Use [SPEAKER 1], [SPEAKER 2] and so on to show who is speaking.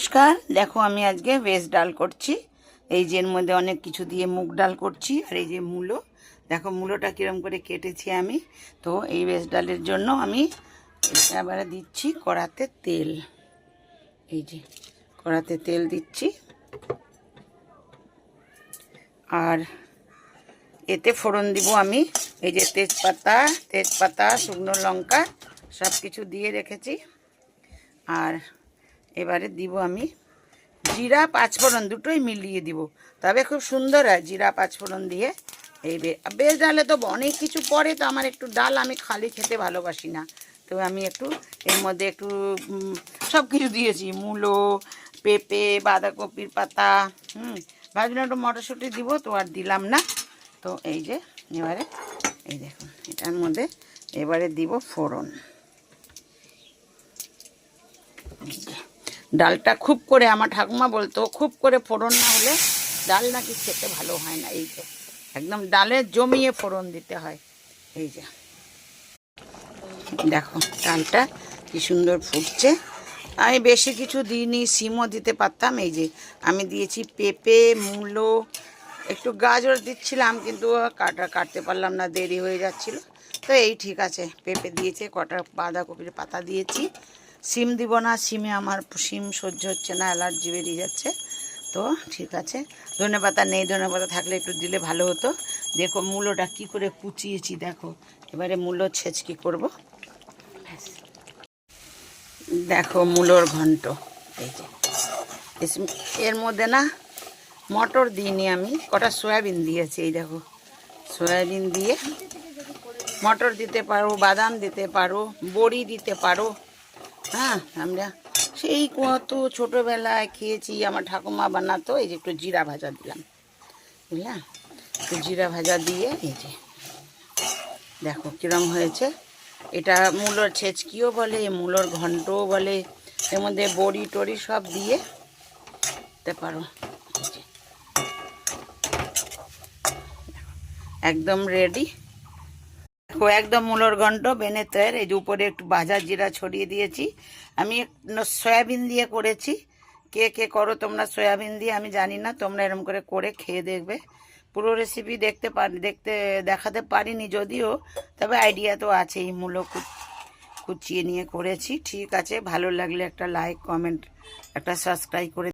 [SPEAKER 1] নমস্কার, দেখো আমি আজকে ভেজ ডাল করছি। এই যে এর মধ্যে অনেক কিছু দিয়ে মুগ ডাল করছি। আর এই যে মূলো, দেখো মূলোটা কিরম করে কেটেছি আমি। তো এই ভেজ ডালের জন্য আমি এবারে দিচ্ছি কড়াতে তেল। এই যে কড়াতে তেল দিচ্ছি, আর এতে ফোড়ন দিব আমি। এই যে তেজপাতা শুকনো লঙ্কা সব কিছু দিয়ে রেখেছি। আর এবারে দিব আমি জিরা পাঁচফোড়ন, দুটোই মিলিয়ে দিব, তবে খুব সুন্দর হয় জিরা পাঁচফোড়ন দিয়ে। এই ভেজ ডালে তো অনেক কিছু পড়ে, তো আমার একটু ডাল আমি খালি খেতে ভালোবাসি না, তো আমি একটু এর মধ্যে একটু সব কিছু দিয়েছি, মূলো, পেঁপে, বাঁধাকপির পাতা, ভাবছিলাম একটু মটরশুঁটি দিব, তো আর দিলাম না। তো এই যে এবারে এই দেখুন এটার মধ্যে এবারে দিব ফোড়ন। ডালটা খুব করে, আমার ঠাকুমা বলতো খুব করে ফোড়ন না হলে ডাল নাকি খেতে ভালো হয় না। এই যে একদম ডালে জমিয়ে ফোড়ন দিতে হয়। এই যে দেখো ডালটা কি সুন্দর ফুটছে। আমি বেশি কিছু দিইনি, সিমও দিতে পারতাম। এই যে আমি দিয়েছি পেঁপে, মূলো, একটু গাজর দিচ্ছিলাম, কিন্তু কাটতে পারলাম না, দেরি হয়ে যাচ্ছিল। তো এই ঠিক আছে, পেঁপে দিয়েছে, কটা বাঁধাকপির পাতা দিয়েছি। সিম দিব না, সিমে আমার সিম সহ্য হচ্ছে না, অ্যালার্জি বেরিয়ে যাচ্ছে। তো ঠিক আছে, ধনেপাতা নেই, ধনেপাতা থাকলে একটু দিলে ভালো হতো। দেখো মূলোটা কি করে কুচিয়েছি, দেখো এবারে মূলো ছেঁচকি করব। দেখো মূলোর ঘন্ট। এই যে এর মধ্যে না মটর দিইনি আমি, কটা সয়াবিন দিয়েছি। এই দেখো সয়াবিন দিয়ে, মটর দিতে পারো, বাদাম দিতে পারো, বড়ি দিতে পারো। হ্যাঁ, আমরা সেই কত ছোটোবেলায় খেয়েছি, আমার ঠাকুমা বানাতো। এই যে একটু জিরা ভাজা দিলাম, বুঝলাম, একটু জিরা ভাজা দিয়ে এই যে দেখো কীরকম হয়েছে। এটা মূলোর ছেচকিও বলে, মূলোর ঘন্টও বলে। এর মধ্যে বড়ি টড়ি সব দিয়ে দিতে পারো। একদম রেডি, একদম মূলোর ঘন্ট বেনে তৈরি। এই যে উপরে একটু ভাজা জিরা ছড়িয়ে দিয়েছি। আমি সয়াবিন দিয়ে করেছি। কে কে করো তোমরা সয়াবিন দিয়ে আমি জানি না, তোমরা এরকম করে খেয়ে দেখবে। পুরো রেসিপি দেখাতে পারিনি যদিও, তবে আইডিয়া তো আছেই। মূলো কুচিয়ে নিয়ে করেছি। ঠিক আছে, ভালো লাগলে একটা লাইক, কমেন্ট, একটা সাবস্ক্রাইব করে